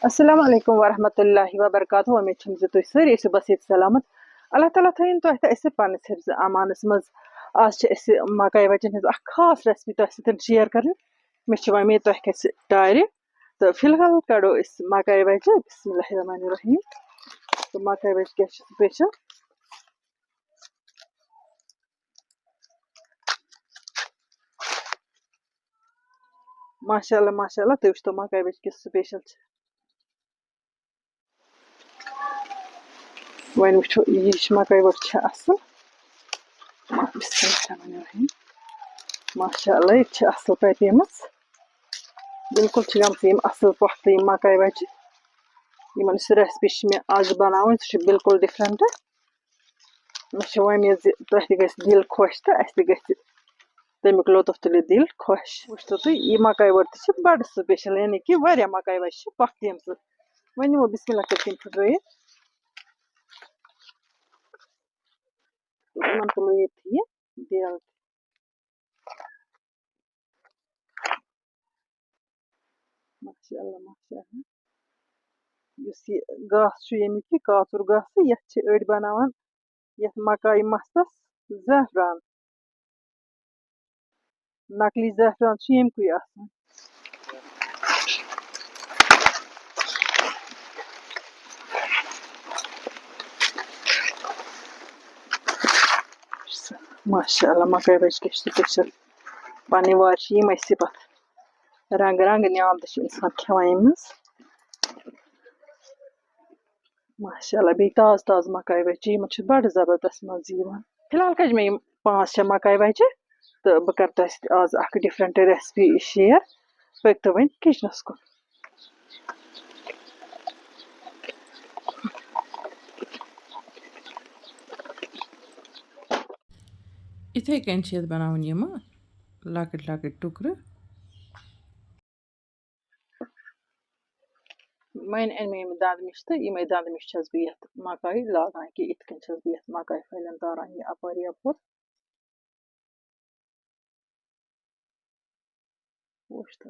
अस्सलाम वालेकुम वरहमतुल्लाहि वबरकातुहू। उम्मीद छम ज तुह सारी बस ये सलामत। अल्लाह ताला थयन तुह तो पन्नस हिफ्ज अमानस मज। आज मकाई वचन हज खास रेसिपी तुह सतन शेयर कर। मे उम्मीद तुह खस टार। तो फिलहाल कड़ो मकाई वजह बिस्मिल्लाहिर्रहमानिर्रहीम। तो मकाई वजह क्या स्पेशल माशाल्लाह माशाल्लाह। तुह तो मकाई वजह किस स्पेशल वन वो ये मकाई वजह असल बिस्मिल्लाहिर्रहमानिर्रहीम। माशाल्लाह ये असल पे बिल्कुल गम असल पथ मकाई वजह इन रेसिपी मे आज बनावन सह बिल्कुल डिफरेंट। मे उम्मीद तुह दिल खुश तो अस तमिक लुत्फ तुलित दिल खुश। वो तुम यह मकाई वट बड़ स्पेशल यानी कि वह मकाई वजह पख वन निमो बिस्मिल्लाह कर फुट तुलो ये दिल माशाल्लाह माशाल्लाह। गास यमुक काचुर गास ये अड़ बनावान ये मकाई मस्तस ज़ैफरान नकली ज़ैफरान यमुक माशाल्लाह मकाई वजह के स्पेशल पन्न वार यम सिफत रंग रंग न्यामत इंसान खवान माशाल्लाह बे ताज ताज मकाई वजह इन बड़ जबरदस्त मज़। फिलहाल कज मे 5-6 मकाई वजह तो बह कर आज डिफरेंट रेसिपी शेयर। पकतो वन किचनस कुन। इथे कन बनावन यम लकट लकट टुकर वन अन मे दंद मिश तो ये दंद मिश बह मकाई लागान कि इत कन बह मकाई फलन तारान यह अपर यपर वुच तो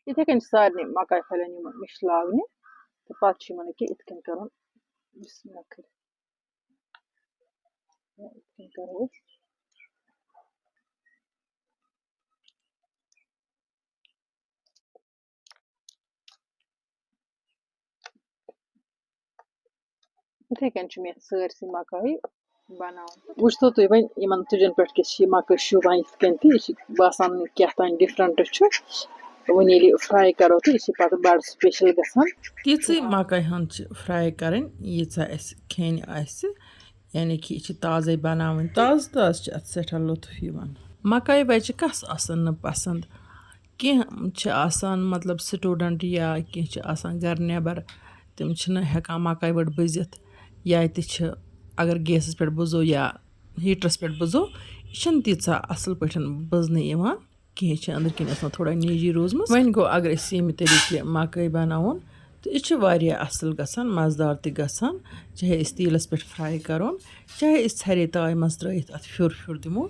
इथे कन सारे मकाई फलन मिश लागने तो पे इत कन कर बिस्मिल्लाह कर करो इथे कन मे सरसी मकाई बनावन। वुच तो तुम वन इन तुजन पे मकाई शुबान इत कन बासान क्या तान डिफरेंट वन ये फ्राई करो तो यह पे बड़ स्पेशल गसान। तीसरी मकाई हन फ्राई कर यीचा खेन यानी कि यह ताज़े बनावन ताज़ ताज़ अत सठा लुत्फ मकाई वजह कस न पसंद कह मतलब स्टूडेंट या कह घर नेबर तम हेकान मकाई वट बजित या अगर गैस पे बुजो या हीटरस पे बुजो यह तीचा असल पे बजन कह अंदर कन थोड़ा नीजी रोजम वन गो अगर यम तरीके मकाई बनावन तो यह असल गसान मज़ेदार तसान चाहे तीलस पे फ्राई करो चाहे छरे ताय मज त्रित अत फिर फिर दिमो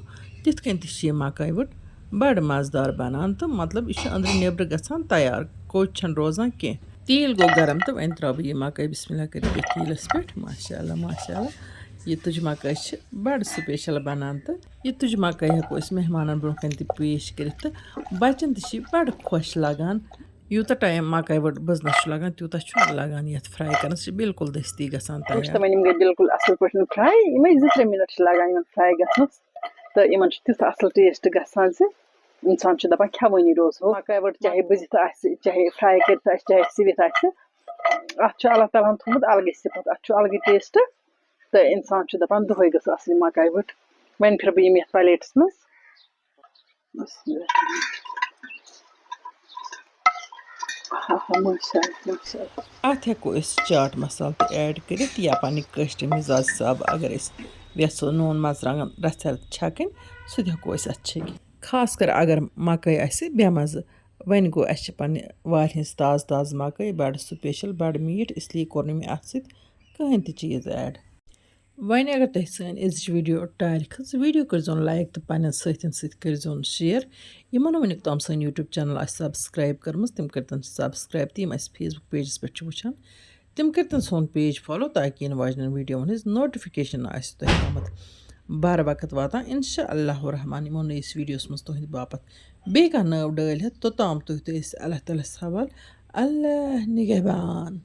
तिथ कन यह मकाई वट बड़ मज़ेदार बनान तो मतलब यह अंदर नेबर गसान तैयार कोच रोजान कह तील गो गरम तो वन त्रा बह यह मकाई बिस्मिल्लाह कर तीलस पे माशाल्लाह माशाल्लाह। यह तुज मकाई बड़ स्पेशल बनान तो यह तुज मकाई हेको मेहमान ब्रोह कन पेश कर बचन बड़ खुश लगान यूता टाइम मकाई वट बजनस लगान तूता लगान ये फ्राई कर बिल्कुल दस्ती गसान तैयार। वन गई बिल्कुल असल पे फ्राई ये 2-3 मिनट लगान फ्राई गसनस तो इन तुथ असल टेस्ट गसान इंसान दपान खवनी रोजो मकाई वट चाहे बजित चाहे फ्राई कर चाहे सिवित अत अल्लाह ताला थोमुत अलग सिफत अत अलग टेस्ट तो इंसान दपान दुहै गस आसनी मकाई वट। वन फिर बह यम प्लेट्स मज अत हेको चाट मसाल तो ऐड कर या पन्ने कश्ट मिजाज हिसाब अगर वेसो नून मर्चांगन रचर छकन सह हेको अत छक खास कर अगर मकई आसे बेमज़ وۄنۍ گوٚو اَسہِ چھِ پنٛنہِ وارِ ہِنٛز تازٕ تازٕ مکٲے بَڑٕ سُپیشَل بَڑٕ میٖٹھ اِسلیے کوٚر نہٕ مےٚ اَتھ سۭتۍ کٕہٕنۍ تہِ چیٖز ایڈ. وۄنۍ اگر تۄہہِ سٲنۍ أزِچ ویٖڈیو ٹارِ کھٔژ ویٖڈیو کٔرۍزیون لایک تہٕ پنٛنٮ۪ن سۭتٮ۪ن سۭتۍ کٔرۍزیون شِیَر. یِمَن نہٕ وٕنیُک تام سٲنۍ یوٗٹیوٗب چَنَل آسہِ سبسکرایب کٔرمٕژ تِم کٔرۍتَن سبسکرایب تہٕ یِم اَسہِ فیس بُک پیجَس پٮ۪ٹھ چھِ وٕچھان تِم کٔرۍتَن سون پیج فالو تاکہِ یِنہٕ واجنٮ۪ن ویٖڈیووَن ہٕنٛز نوٹِفِکیشَن آسہِ تۄہہِ تامَتھ بَر وقت واتان. اِنشاء اللہُ رحمان یِمو نٔیِس ویٖڈیوَس منٛز تُہٕنٛدِ باپَتھ بیٚیہِ کانٛہہ نٔو ڈٲلۍ ہٮ۪تھ توٚتام تُہۍ تہٕ أسۍ اللہ تعالیٰ ہَس حوال. اللہ نِگہبان.